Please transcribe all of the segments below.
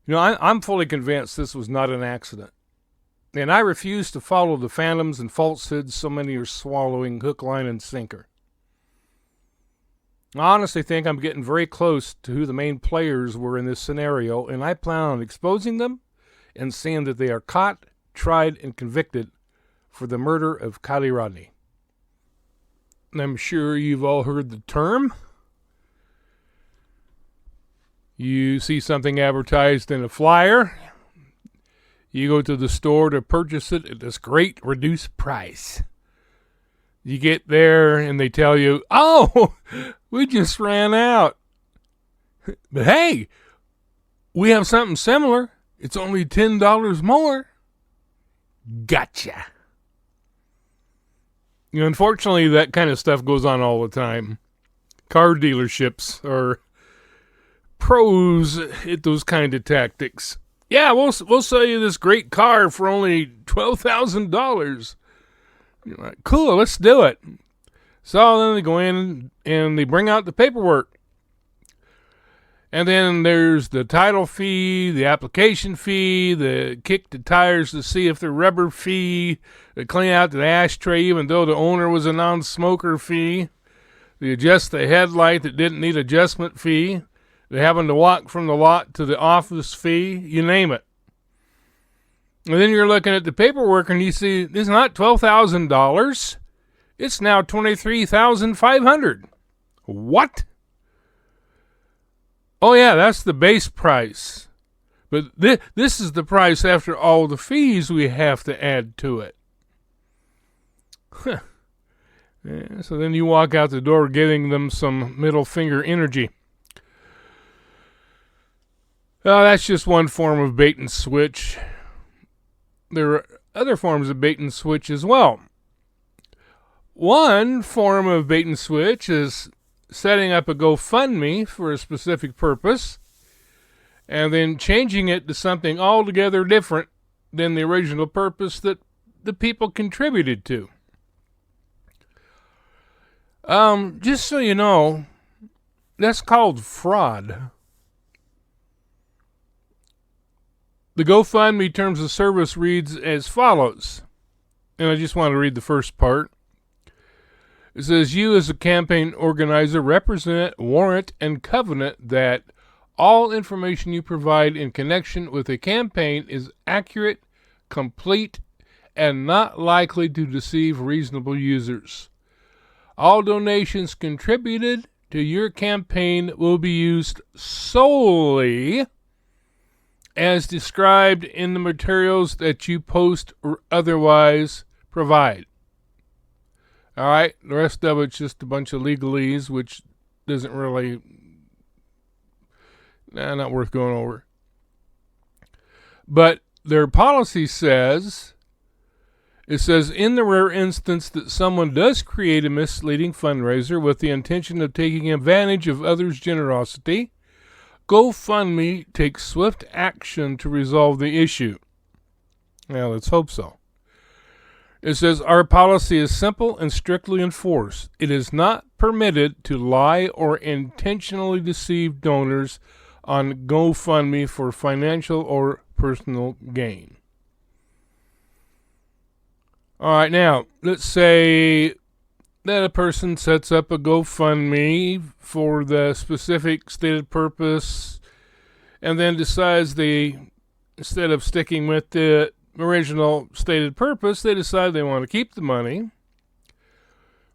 I'm fully convinced this was not an accident. And I refuse to follow the phantoms and falsehoods so many are swallowing hook, line, and sinker. I honestly think I'm getting very close to who the main players were in this scenario, and I plan on exposing them and seeing that they are caught, tried, and convicted for the murder of Kiely Rodni. I'm sure you've all heard the term. You see something advertised in a flyer. You go to the store to purchase it at this great reduced price. You get there and they tell you, oh, we just ran out. But hey, we have something similar. It's only $10 more. Gotcha. Unfortunately, that kind of stuff goes on all the time. Car dealerships are pros at those kind of tactics. Yeah, we'll sell you this great car for only $12,000. You're like, cool, let's do it. So then they go in and they bring out the paperwork. And then there's the title fee, the application fee, the kick the tires to see if they're rubber fee, the clean out the ashtray even though the owner was a non-smoker fee, the adjust the headlight that didn't need adjustment fee, the having to walk from the lot to the office fee, you name it. And then you're looking at the paperwork and you see it's not $12,000. It's now $23,500. What? Oh yeah, that's the base price. But this is the price after all the fees we have to add to it. Huh. Yeah, so then you walk out the door giving them some middle finger energy. That's just one form of bait and switch. There are other forms of bait and switch as well. One form of bait and switch is setting up a GoFundMe for a specific purpose and then changing it to something altogether different than the original purpose that the people contributed to. Just so you know, that's called fraud. The GoFundMe terms of service reads as follows, and I just want to read the first part. It says, you as a campaign organizer represent, warrant, and covenant that all information you provide in connection with a campaign is accurate, complete, and not likely to deceive reasonable users. All donations contributed to your campaign will be used solely as described in the materials that you post or otherwise provide. All right, the rest of it's just a bunch of legalese, which doesn't really, not worth going over. But their policy says, it says, in the rare instance that someone does create a misleading fundraiser with the intention of taking advantage of others' generosity, GoFundMe takes swift action to resolve the issue. Now, let's hope so. It says, our policy is simple and strictly enforced. It is not permitted to lie or intentionally deceive donors on GoFundMe for financial or personal gain. All right, now, let's say that a person sets up a GoFundMe for the specific stated purpose and then decides instead of sticking with the original stated purpose, they decide they want to keep the money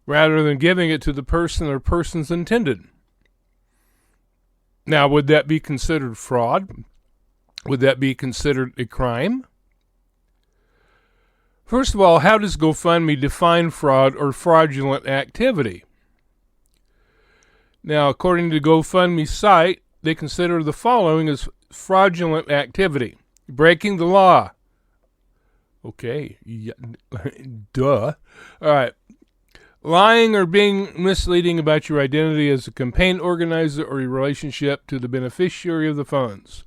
rather than giving it to the person or persons intended. Now, would that be considered fraud? Would that be considered a crime? First of all, how does GoFundMe define fraud or fraudulent activity? Now, according to GoFundMe's site, they consider the following as fraudulent activity: breaking the law. Okay, yeah, duh. All right. Lying or being misleading about your identity as a campaign organizer or your relationship to the beneficiary of the funds.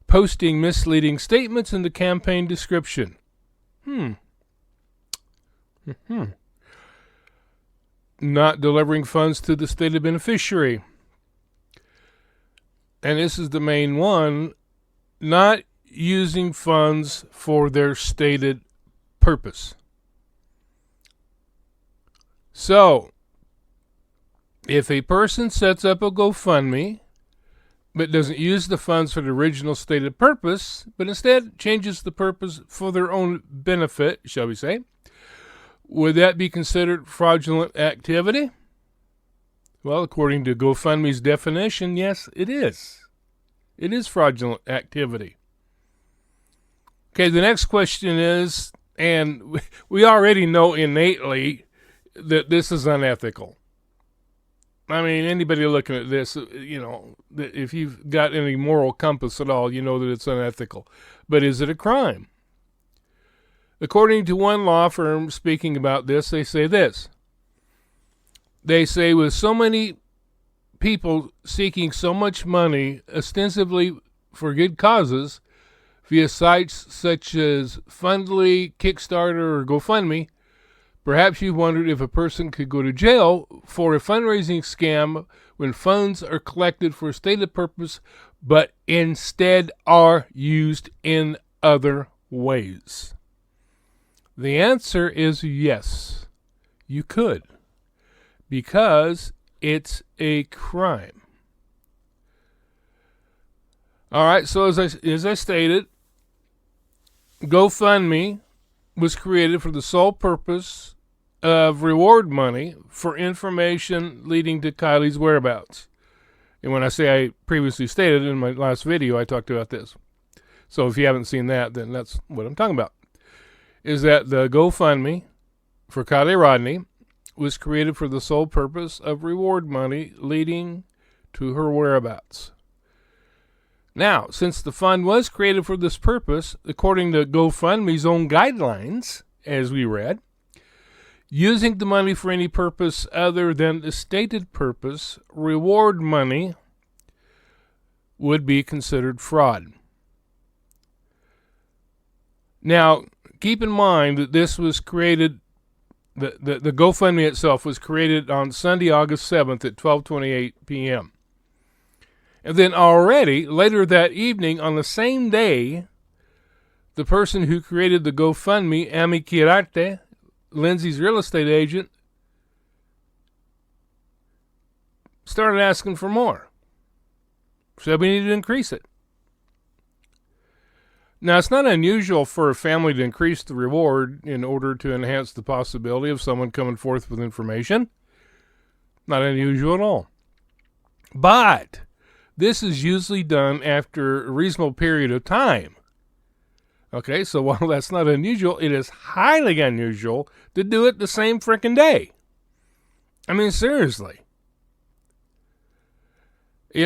Posting misleading statements in the campaign description. Not delivering funds to the stated beneficiary. And this is the main one. not using funds for their stated purpose. So, if a person sets up a GoFundMe but doesn't use the funds for the original stated purpose, but instead changes the purpose for their own benefit, shall we say, would that be considered fraudulent activity? Well, according to GoFundMe's definition, yes, it is. It is fraudulent activity. Okay, the next question is, and we already know innately that this is unethical. I mean, anybody looking at this, if you've got any moral compass at all, you know that it's unethical. But is it a crime? According to one law firm speaking about this, they say this. They say with so many people seeking so much money ostensibly for good causes via sites such as Fundly, Kickstarter, or GoFundMe, perhaps you've wondered if a person could go to jail for a fundraising scam when funds are collected for a stated purpose but instead are used in other ways. The answer is yes, you could, because it's a crime. All right, so as I stated, GoFundMe was created for the sole purpose of reward money for information leading to Kiely's whereabouts. And when I say I previously stated in my last video, I talked about this. So if you haven't seen that, then that's what I'm talking about. Is that the GoFundMe for Kiely Rodni was created for the sole purpose of reward money leading to her whereabouts. Now, since the fund was created for this purpose, according to GoFundMe's own guidelines, as we read, using the money for any purpose other than the stated purpose, reward money, would be considered fraud. Now, keep in mind that this was created, the GoFundMe itself was created on Sunday, August 7th at 12:28 p.m. And then already, later that evening, on the same day, the person who created the GoFundMe, Amy Kirarte, Lindsay's real estate agent, started asking for more. Said we needed to increase it. Now, it's not unusual for a family to increase the reward in order to enhance the possibility of someone coming forth with information. Not unusual at all. But this is usually done after a reasonable period of time. Okay, so while that's not unusual, it is highly unusual to do it the same frickin' day. I mean, seriously. Here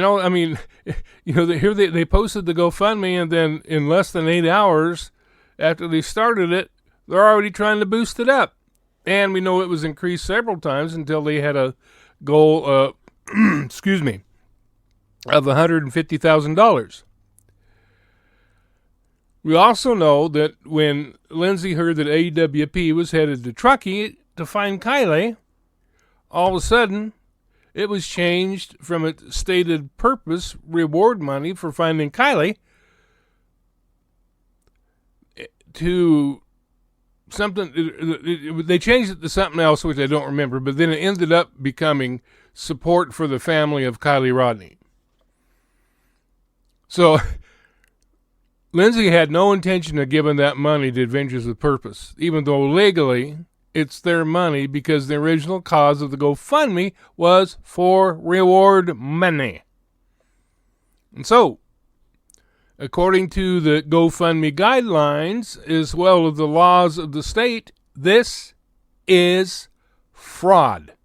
they posted the GoFundMe, and then in less than 8 hours after they started it, they're already trying to boost it up. And we know it was increased several times until they had a goal, of $150,000. We also know that when Lindsay heard that AWP was headed to Truckee to find Kiely, all of a sudden, it was changed from its stated purpose, reward money for finding Kiely, to something. They changed it to something else, which I don't remember, but then it ended up becoming support for the family of Kiely Rodni. So, Lindsay had no intention of giving that money to Adventures with Purpose, even though legally it's their money, because the original cause of the GoFundMe was for reward money. And so, according to the GoFundMe guidelines, as well as the laws of the state, this is fraud.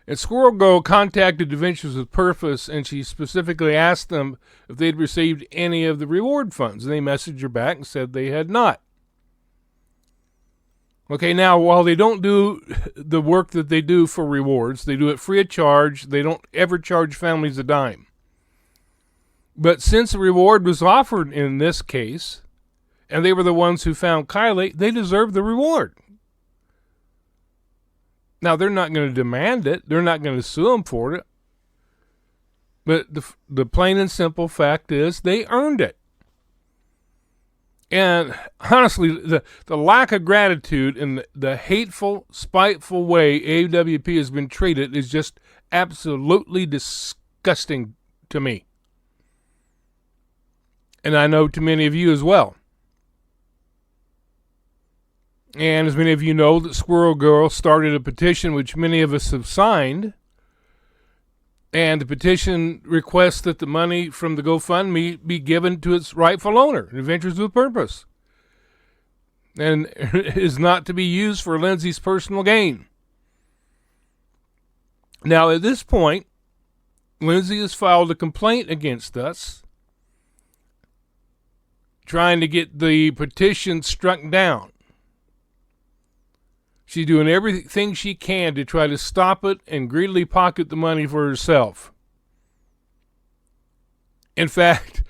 And Squirrel Girl contacted Adventures with Purpose, and she specifically asked them if they'd received any of the reward funds. And they messaged her back and said they had not. Okay, now, while they don't do the work that they do for rewards, they do it free of charge. They don't ever charge families a dime. But since a reward was offered in this case, and they were the ones who found Kiely, they deserve the reward. Now, they're not going to demand it. They're not going to sue them for it. But the plain and simple fact is they earned it. And honestly, the lack of gratitude and the hateful, spiteful way AWP has been treated is just absolutely disgusting to me. And I know to many of you as well. And as many of you know, that Squirrel Girl started a petition which many of us have signed. And the petition requests that the money from the GoFundMe be given to its rightful owner, Adventures with Purpose, and is not to be used for Lindsay's personal gain. Now, at this point, Lindsay has filed a complaint against us, trying to get the petition struck down. She's doing everything she can to try to stop it and greedily pocket the money for herself. In fact,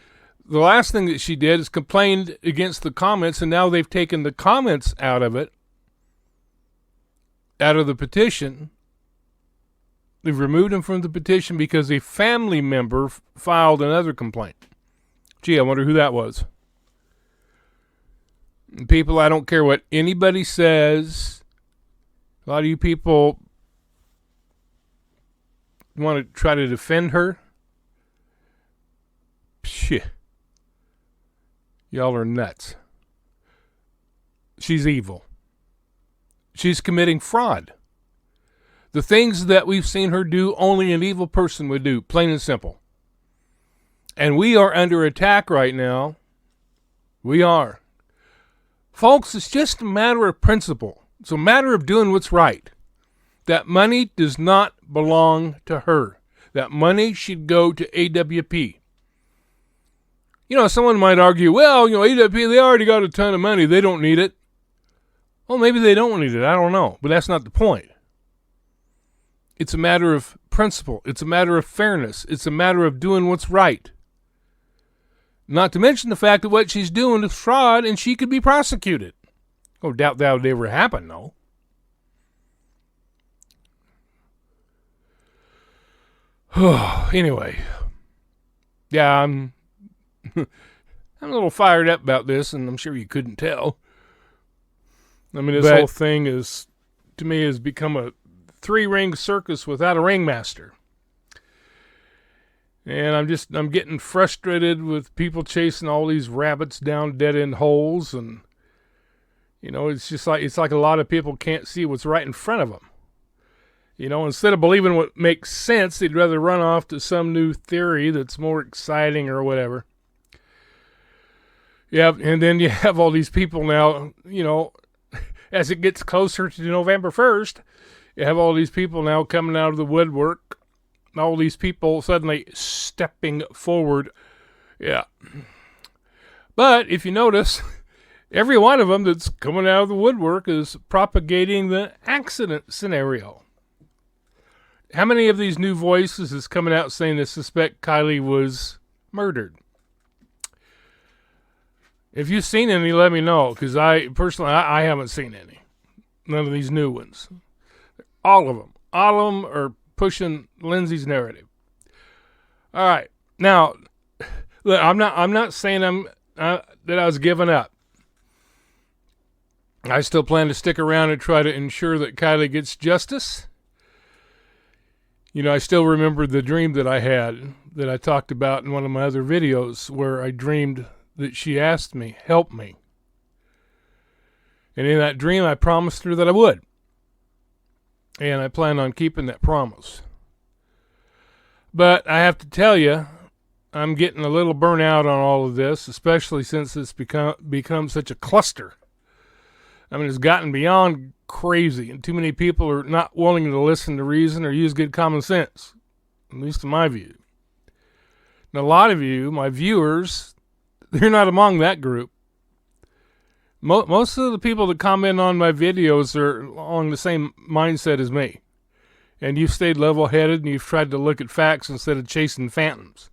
the last thing that she did is complained against the comments, and now they've taken the comments out of it, out of the petition. They've removed them from the petition because a family member filed another complaint. Gee, I wonder who that was. People, I don't care what anybody says. A lot of you people want to try to defend her. Shit. Y'all are nuts. She's evil. She's committing fraud. The things that we've seen her do, only an evil person would do, plain and simple. And we are under attack right now. We are. Folks, it's just a matter of principle. It's a matter of doing what's right. That money does not belong to her. That money should go to AWP. You know, someone might argue, well, AWP, they already got a ton of money. They don't need it. Well, maybe they don't need it. I don't know. But that's not the point. It's a matter of principle. It's a matter of fairness. It's a matter of doing what's right. Not to mention the fact that what she's doing is fraud and she could be prosecuted. Oh, doubt that would ever happen, though. Anyway. Yeah, I'm a little fired up about this, and I'm sure you couldn't tell. I mean, this whole thing is, to me, has become a three-ring circus without a ringmaster. And I'm getting frustrated with people chasing all these rabbits down dead-end holes, and it's like a lot of people can't see what's right in front of them. Instead of believing what makes sense, they'd rather run off to some new theory that's more exciting or whatever. Yeah, and then you have all these people now, as it gets closer to November 1st, you have all these people now coming out of the woodwork. All these people suddenly stepping forward. Yeah. But if you notice, every one of them that's coming out of the woodwork is propagating the accident scenario. How many of these new voices is coming out saying they suspect Kiely was murdered? If you've seen any, let me know, because I haven't seen any. None of these new ones. All of them are pushing Lindsay's narrative. All right, now, look, I'm not saying that I was giving up. I still plan to stick around and try to ensure that Kiely gets justice. I still remember the dream that I had that I talked about in one of my other videos, where I dreamed that she asked me, help me. And in that dream, I promised her that I would. And I plan on keeping that promise. But I have to tell you, I'm getting a little burnout on all of this, especially since it's become such a cluster. I mean, it's gotten beyond crazy, and too many people are not willing to listen to reason or use good common sense, at least in my view. And a lot of you, my viewers, they're not among that group. Most of the people that comment on my videos are along the same mindset as me. And you've stayed level-headed and you've tried to look at facts instead of chasing phantoms.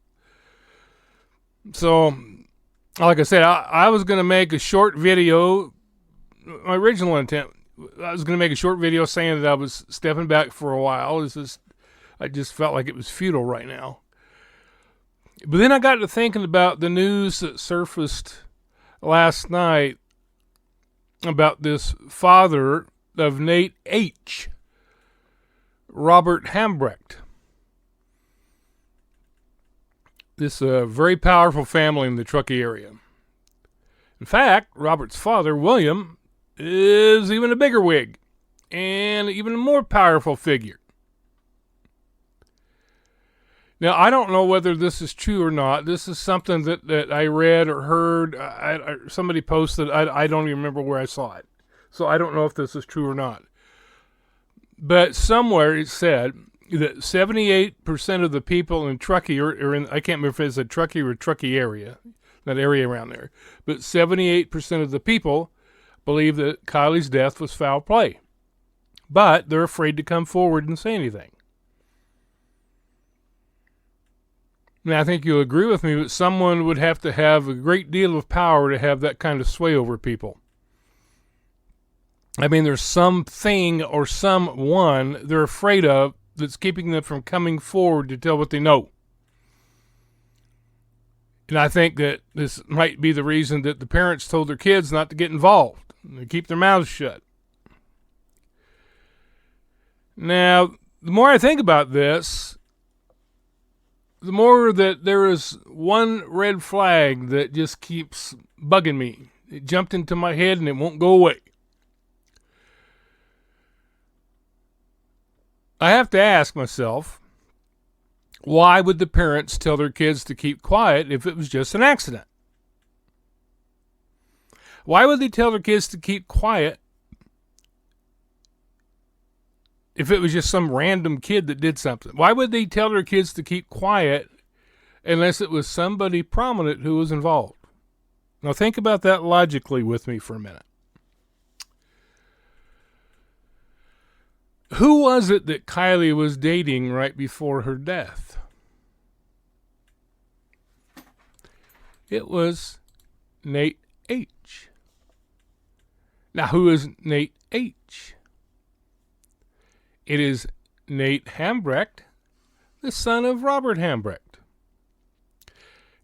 So, like I said, I was going to make a short video. My original intent, I was going to make a short video saying that I was stepping back for a while. I just felt like it was futile right now. But then I got to thinking about the news that surfaced last night about this father of Nate H., Robert Hambrecht. This very powerful family in the Truckee area. In fact, Robert's father, William, is even a bigger wig and even a more powerful figure. Now, I don't know whether this is true or not. This is something that I read or heard. Somebody posted. I don't even remember where I saw it. So I don't know if this is true or not. But somewhere it said that 78% of the people in Truckee, or in, I can't remember if it's a Truckee or Truckee area, that area around there, but 78% of the people believe that Kiely's death was foul play. But they're afraid to come forward and say anything. Now, I think you'll agree with me that someone would have to have a great deal of power to have that kind of sway over people. I mean, there's something or someone they're afraid of that's keeping them from coming forward to tell what they know. And I think that this might be the reason that the parents told their kids not to get involved, to keep their mouths shut. Now, the more I think about this, the more that there is one red flag that just keeps bugging me. It jumped into my head and it won't go away. I have to ask myself, why would the parents tell their kids to keep quiet if it was just an accident? Why would they tell their kids to keep quiet if it was just some random kid that did something? Why would they tell their kids to keep quiet unless it was somebody prominent who was involved? Now think about that logically with me for a minute. Who was it that Kiely was dating right before her death? It was Nate H. Now, who is Nate H.? It is Nate Hambrecht, the son of Robert Hambrecht.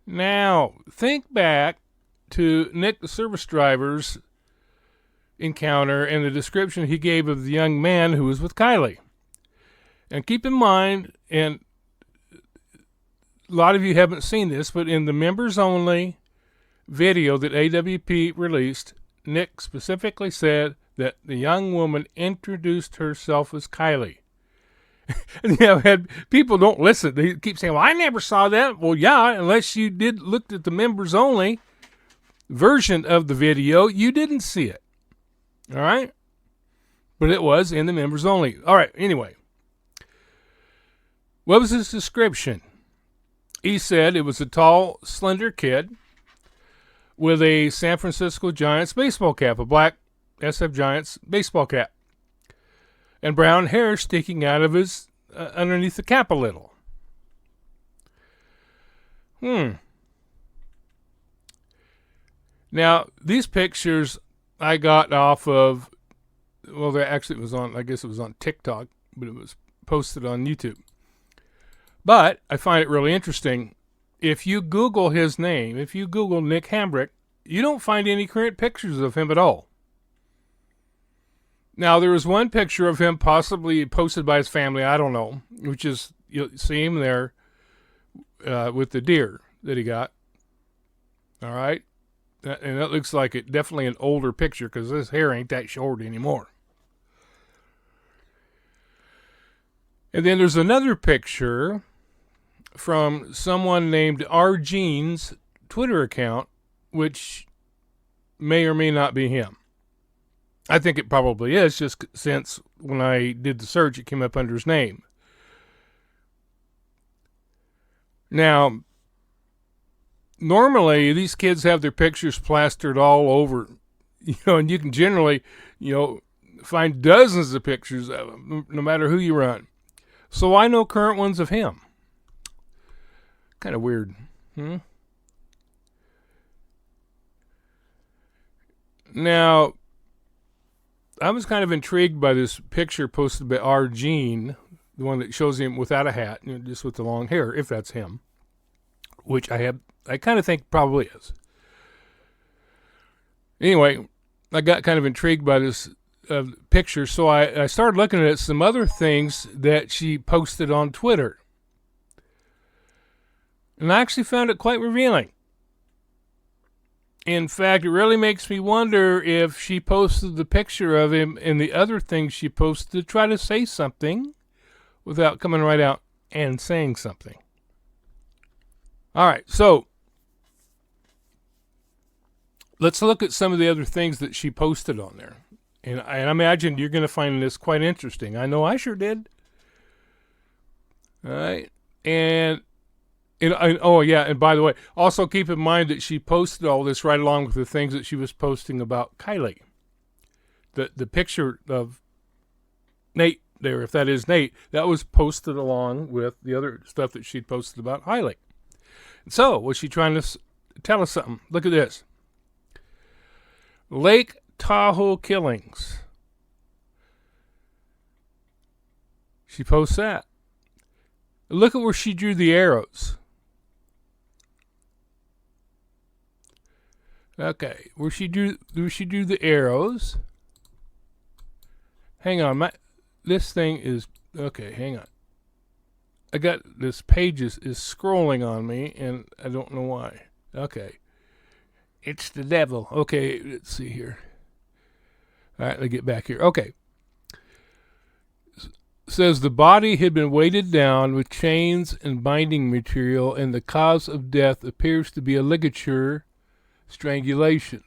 Now, think back to Nick the service driver's encounter and the description he gave of the young man who was with Kiely. And keep in mind, and a lot of you haven't seen this, but in the members only video that AWP released, Nick specifically said that the young woman introduced herself as Kiely. And people don't listen. They keep saying, well, I never saw that. Well, yeah, unless you looked at the members only version of the video, you didn't see it. All right? But it was in the members only. All right, anyway. What was his description? He said it was a tall, slender kid with a San Francisco Giants baseball cap, a black SF Giants baseball cap, and brown hair sticking out of his underneath the cap a little. Now, these pictures I got off of, well, it was on TikTok, but it was posted on YouTube. But I find it really interesting. If you Google his name, if you Google Nick Hambrecht, you don't find any current pictures of him at all. Now, there was one picture of him possibly posted by his family, I don't know, which is, you'll see him there with the deer that he got. All right? And that looks like it definitely an older picture because his hair ain't that short anymore. And then there's another picture from someone named R. Jean's Twitter account, which may or may not be him. I think it probably is, just since when I did the search, it came up under his name. Now, normally, these kids have their pictures plastered all over, and you can generally, find dozens of pictures of them, no matter who you run. So I know current ones of him. Kind of weird. Now, I was kind of intrigued by this picture posted by R. Jean, the one that shows him without a hat, just with the long hair, if that's him. which I kind of think probably is. Anyway, I got kind of intrigued by this picture, so I started looking at some other things that she posted on Twitter. And I actually found it quite revealing. In fact, it really makes me wonder if she posted the picture of him and the other things she posted to try to say something without coming right out and saying something. All right, so let's look at some of the other things that she posted on there. And I imagine you're going to find this quite interesting. I know I sure did. All right. And by the way, also keep in mind that she posted all this right along with the things that she was posting about Kiely. The picture of Nate there, if that is Nate, that was posted along with the other stuff that she'd posted about Kiely. So, was she trying to tell us something? Look at this. Lake Tahoe killings. She posts that. Look at where she drew the arrows. Okay, where she drew the arrows. Hang on, this thing is okay. Hang on. I got this page is scrolling on me, and I don't know why. Okay, it's the devil. Okay, let's see here. All right, let's get back here. Okay. Says the body had been weighted down with chains and binding material, and the cause of death appears to be a ligature strangulation,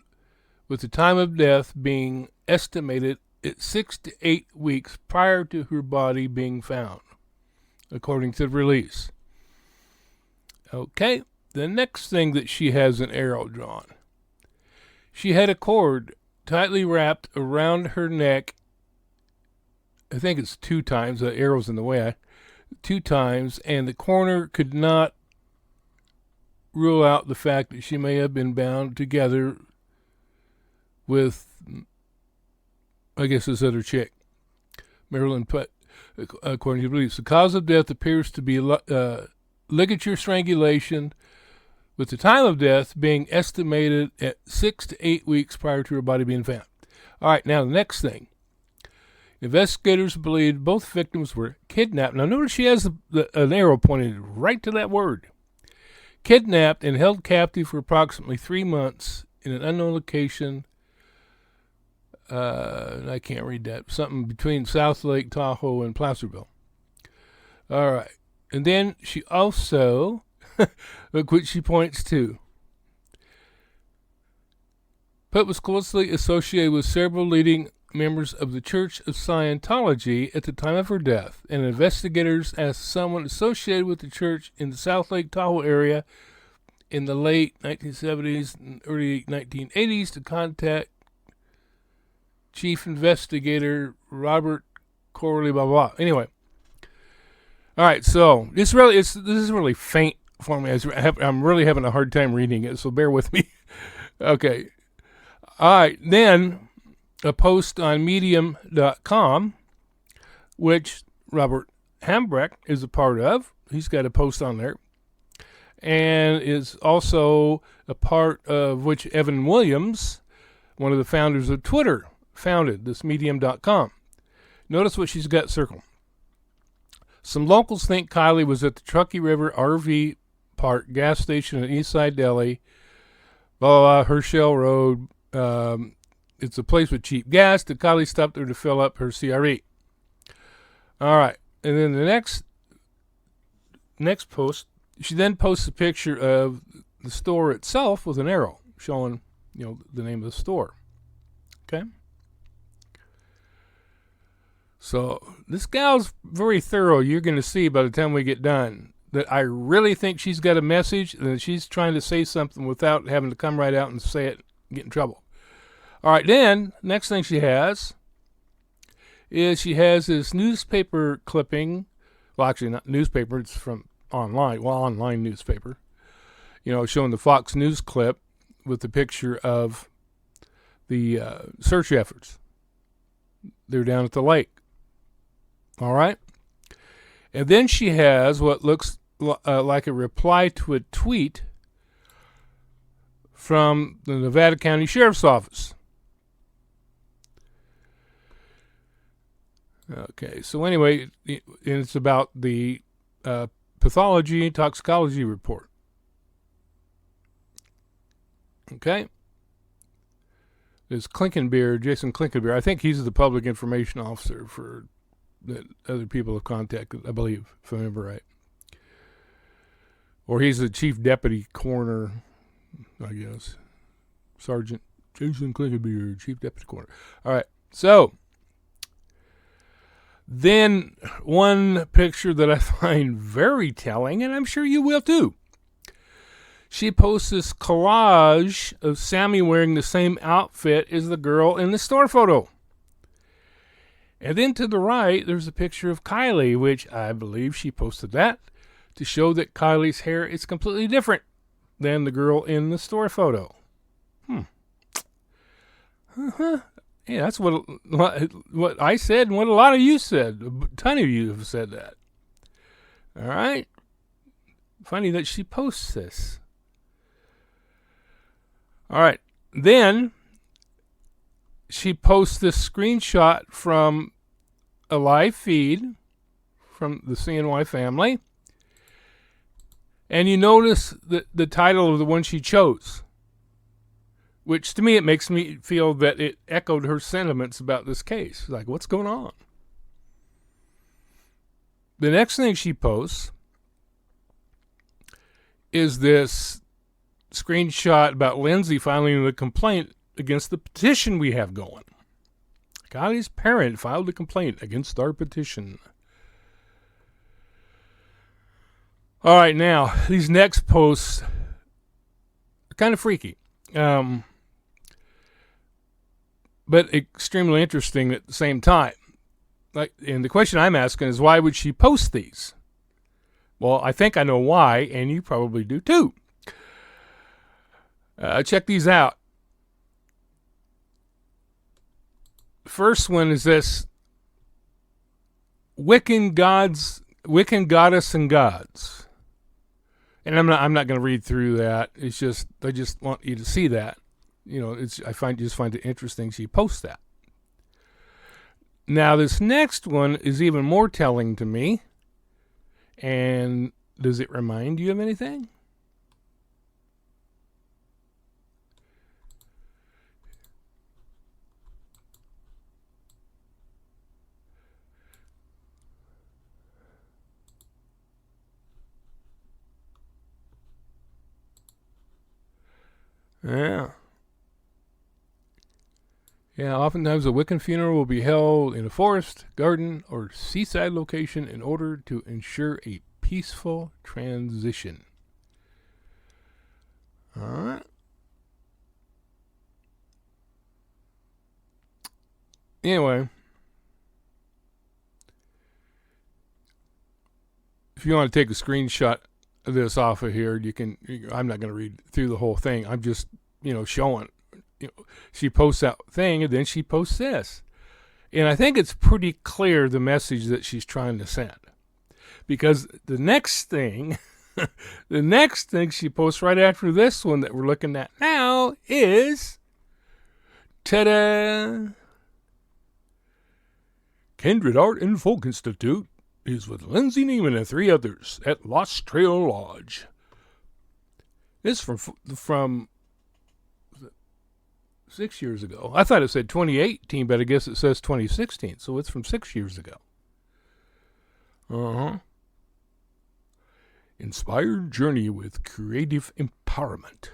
with the time of death being estimated at 6 to 8 weeks prior to her body being found, according to the release. Okay, the next thing that she has an arrow drawn. She had a cord tightly wrapped around her neck. I think it's 2 times. The arrow's in the way. 2 times, and the coroner could not rule out the fact that she may have been bound together with, I guess, this other chick, Marilyn Putt, according to the police. The cause of death appears to be ligature strangulation, with the time of death being estimated at 6 to 8 weeks prior to her body being found. All right, now the next thing. Investigators believed both victims were kidnapped. Now notice she has an arrow pointed right to that word. Kidnapped and held captive for approximately 3 months in an unknown location. I can't read that. Something between South Lake Tahoe and Placerville. All right. And then she also, look what she points to. Putt was closely associated with several leading members of the Church of Scientology at the time of her death, and investigators asked someone associated with the church in the South Lake Tahoe area in the late 1970s and early 1980s to contact Chief Investigator Robert Corley, blah, blah. Anyway. All right, so this is really faint for me. I'm really having a hard time reading it, so bear with me. Okay. All right, then a post on medium.com, which Robert Hambrecht is a part of. He's got a post on there. And is also a part of which Evan Williams, one of the founders of Twitter, founded this medium.com. Notice what she's got circled. Some locals think Kiely was at the Truckee River RV Park gas station in Eastside Delhi, blah, blah, blah, Herschel Road. It's a place with cheap gas that Kiely stopped there to fill up her CRE. All right. And then the next post, she then posts a picture of the store itself with an arrow showing, the name of the store. Okay? So this gal's very thorough. You're going to see by the time we get done that I really think she's got a message and that she's trying to say something without having to come right out and say it and get in trouble. All right, then, next thing she has is she has this newspaper clipping. Well, actually, not newspaper. It's from online. Well, online newspaper. Showing the Fox News clip with the picture of the search efforts. They're down at the lake. All right? And then she has what looks like a reply to a tweet from the Nevada County Sheriff's Office. Okay, so anyway, it's about the pathology toxicology report. Okay. There's Klinkenbeer, Jason Klinkenbeer. I think he's the public information officer for that other people have contacted, I believe, if I remember right. Or he's the chief deputy coroner, I guess. Sergeant Jason Klinkenbeer, chief deputy coroner. All right, so then one picture that I find very telling, and I'm sure you will too. She posts this collage of Sammy wearing the same outfit as the girl in the store photo. And then to the right, there's a picture of Kiely, which I believe she posted that to show that Kylie's hair is completely different than the girl in the store photo. Uh-huh. Yeah, that's what I said and what a lot of you said. A ton of you have said that. All right. Funny that she posts this. All right. Then she posts this screenshot from a live feed from the CNY family. And you notice the title of the one she chose, which to me, it makes me feel that it echoed her sentiments about this case. Like, what's going on? The next thing she posts is this screenshot about Lindsay filing the complaint against the petition we have going. Kylie's parent filed a complaint against our petition. All right, now, these next posts are kind of freaky. But extremely interesting at the same time. And the question I'm asking is, why would she post these? Well, I think I know why, and you probably do too. Check these out. First one is this: Wiccan goddess and gods. And I'm not going to read through that. It's just I just want you to see that. You know, I find it interesting she posts that. Now this next one is even more telling to me. And does it remind you of anything? Yeah, oftentimes a Wiccan funeral will be held in a forest, garden, or seaside location in order to ensure a peaceful transition. All right. Anyway, if you want to take a screenshot of this off of here, you can. I'm not going to read through the whole thing. I'm just, showing. She posts that thing, and then she posts this. And I think it's pretty clear the message that she's trying to send. Because the next thing she posts right after this one that we're looking at now is, ta-da! Kindred Art and Folk Institute is with Lindsay Neiman and 3 others at Lost Trail Lodge. This is from 6 years ago. I thought it said 2018, but I guess it says 2016, so it's from 6 years ago. Inspired journey with creative empowerment.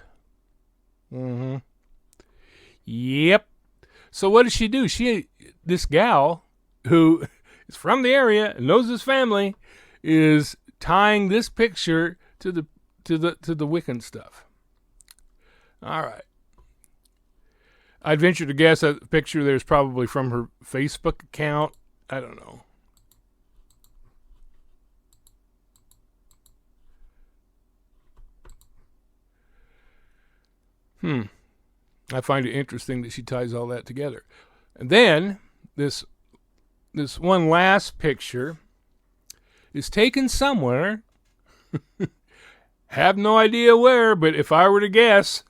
Yep. So what does she do? This gal who is from the area and knows his family is tying this picture to the Wiccan stuff. All right. I'd venture to guess that picture there's probably from her Facebook account. I don't know. I find it interesting that she ties all that together. And then this one last picture is taken somewhere Have no idea where, but if I were to guess,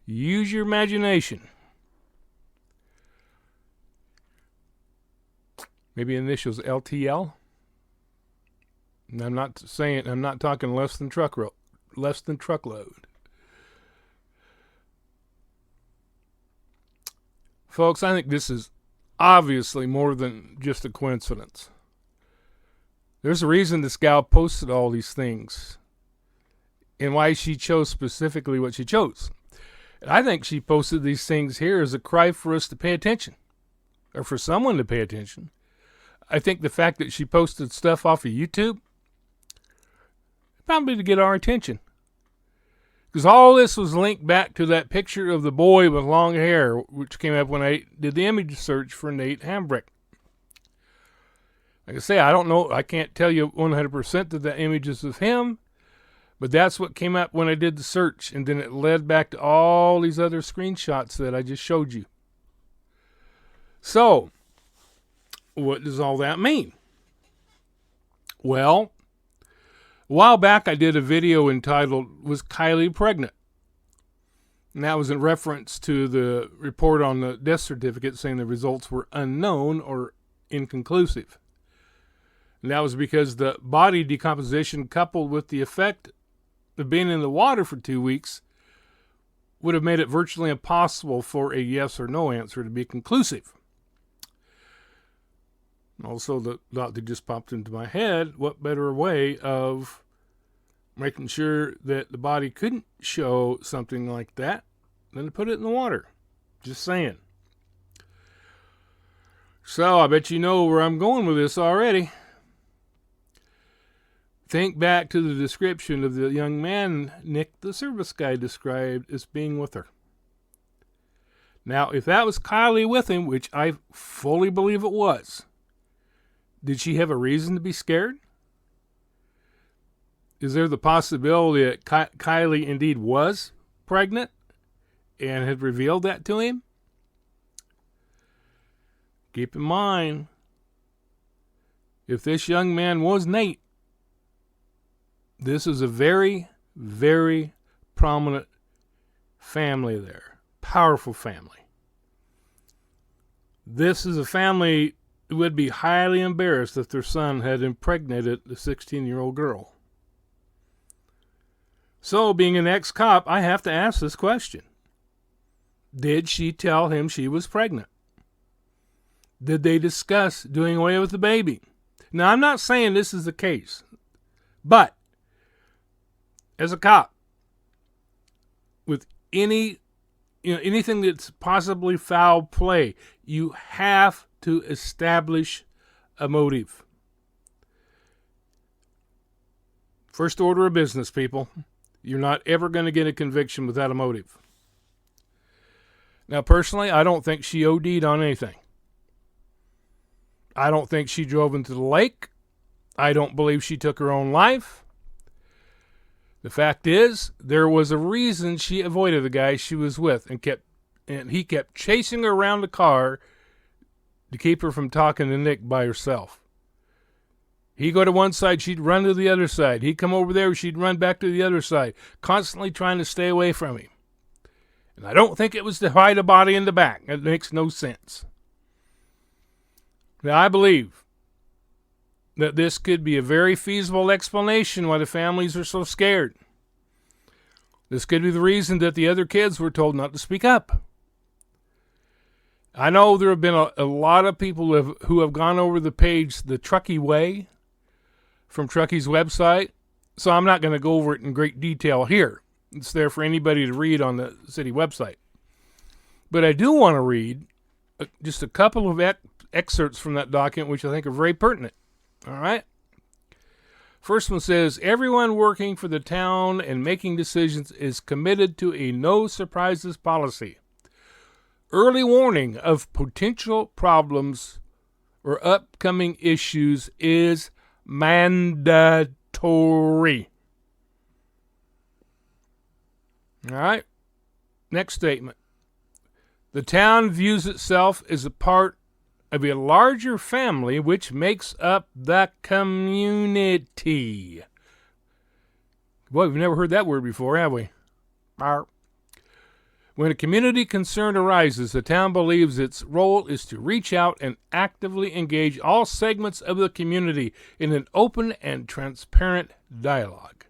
use your imagination. Maybe initials LTL. And I'm not talking less than truckload. Folks, I think this is obviously more than just a coincidence. There's a reason this gal posted all these things and why she chose specifically what she chose. And I think she posted these things here as a cry for us to pay attention, or for someone to pay attention. I think the fact that she posted stuff off of YouTube, probably to get our attention. Because all this was linked back to that picture of the boy with long hair, which came up when I did the image search for Nate Hambrick. Like I say, I don't know, I can't tell you 100% that image is of him, but that's what came up when I did the search, and then it led back to all these other screenshots that I just showed you. So, what does all that mean? Well, a while back I did a video entitled, Was Kiely Pregnant? And that was in reference to the report on the death certificate saying the results were unknown or inconclusive. And that was because the body decomposition coupled with the effect of being in the water for 2 weeks would have made it virtually impossible for a yes or no answer to be conclusive. Also, the thought that just popped into my head, what better way of making sure that the body couldn't show something like that than to put it in the water? Just saying. So, I bet you know where I'm going with this already. Think back to the description of the young man Nick, the service guy, described as being with her. Now, if that was Kiely with him, which I fully believe it was, did she have a reason to be scared? Is there the possibility that Kiely indeed was pregnant and had revealed that to him? Keep in mind, if this young man was Nate, this is a very, very prominent family there. Powerful family. This is a family who would be highly embarrassed if their son had impregnated the 16-year-old girl. So, being an ex-cop, I have to ask this question. Did she tell him she was pregnant? Did they discuss doing away with the baby? Now, I'm not saying this is the case, but as a cop, with anything that's possibly foul play, you have to establish a motive. First order of business, people. You're not ever going to get a conviction without a motive. Now, personally, I don't think she OD'd on anything. I don't think she drove into the lake. I don't believe she took her own life. The fact is, there was a reason she avoided the guy she was with and he kept chasing her around the car to keep her from talking to Nick by herself. He'd go to one side, she'd run to the other side. He'd come over there, she'd run back to the other side, constantly trying to stay away from him. And I don't think it was to hide a body in the back. That makes no sense. Now, I believe that this could be a very feasible explanation why the families are so scared. This could be the reason that the other kids were told not to speak up. I know there have been a lot of people who have gone over the page The Truckee Way from Truckee's website, so I'm not going to go over it in great detail here. It's there for anybody to read on the city website. But I do want to read just a couple of excerpts from that document which I think are very pertinent. All right. First one says, everyone working for the town and making decisions is committed to a no surprises policy. Early warning of potential problems or upcoming issues is mandatory. All right. Next statement. The town views itself as a part of a larger family which makes up the community. Boy, we've never heard that word before, have we? Arr. When a community concern arises, the town believes its role is to reach out and actively engage all segments of the community in an open and transparent dialogue.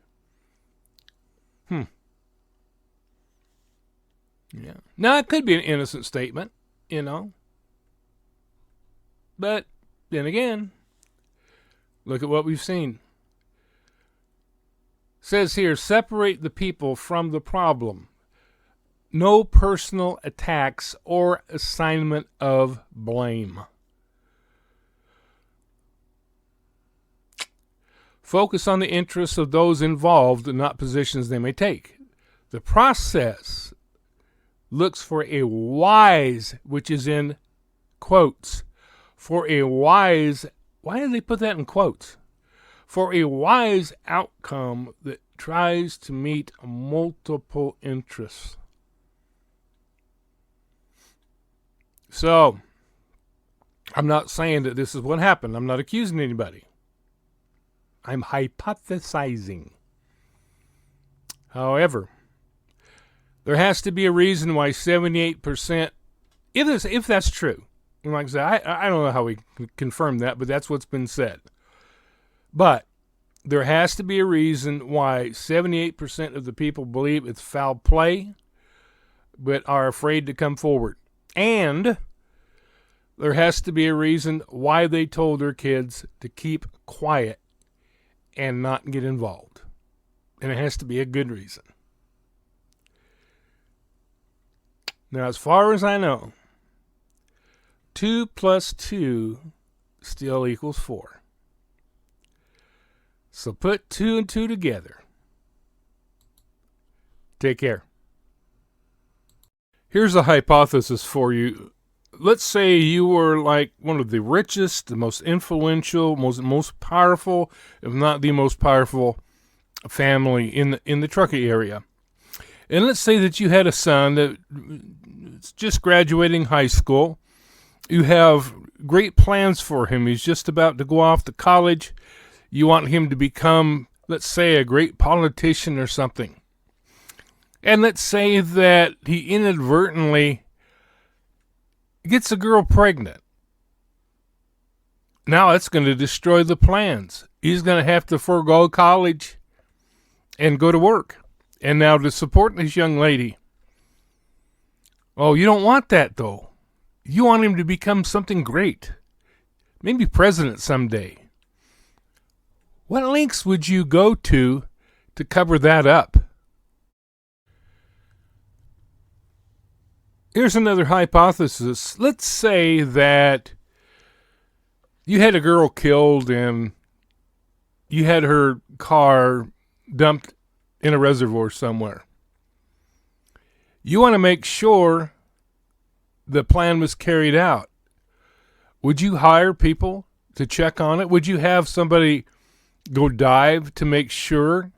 Yeah. Now, it could be an innocent statement, But then again, look at what we've seen. It says here, separate the people from the problem. No personal attacks or assignment of blame. Focus on the interests of those involved and not positions they may take. The process looks for a wise, which is in quotes, for a wise, why did they put that in quotes? For a wise outcome that tries to meet multiple interests. So, I'm not saying that this is what happened. I'm not accusing anybody. I'm hypothesizing. However, there has to be a reason why 78%, if that's true, and like I said, I don't know how we can confirm that, but that's what's been said. But there has to be a reason why 78% of the people believe it's foul play, but are afraid to come forward. And there has to be a reason why they told their kids to keep quiet and not get involved. And it has to be a good reason. Now, as far as I know, 2 plus 2 still equals 4. So put 2 and 2 together. Take care. Here's a hypothesis for you. Let's say you were like one of the richest, the most influential, most powerful, if not the most powerful family in the Truckee area. And let's say that you had a son that's just graduating high school. You have great plans for him. He's just about to go off to college. You want him to become, let's say, a great politician or something. And let's say that he inadvertently gets a girl pregnant. Now that's going to destroy the plans. He's going to have to forego college and go to work. And now to support this young lady. Oh, you don't want that, though. You want him to become something great. Maybe president someday. What lengths would you go to cover that up? Here's another hypothesis. Let's say that you had a girl killed and you had her car dumped in a reservoir somewhere. You want to make sure the plan was carried out. Would you hire people to check on it? Would you have somebody go dive to make sure?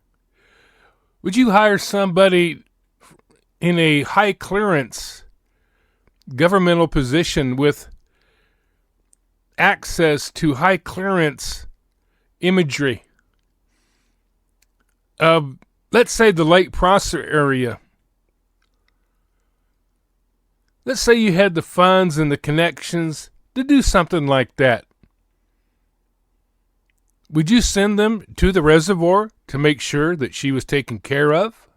Would you hire somebody in a high clearance governmental position with access to high clearance imagery of, let's say, the Lake Prosser area? Let's say you had the funds and the connections to do something like that. Would you send them to the reservoir to make sure that she was taken care of?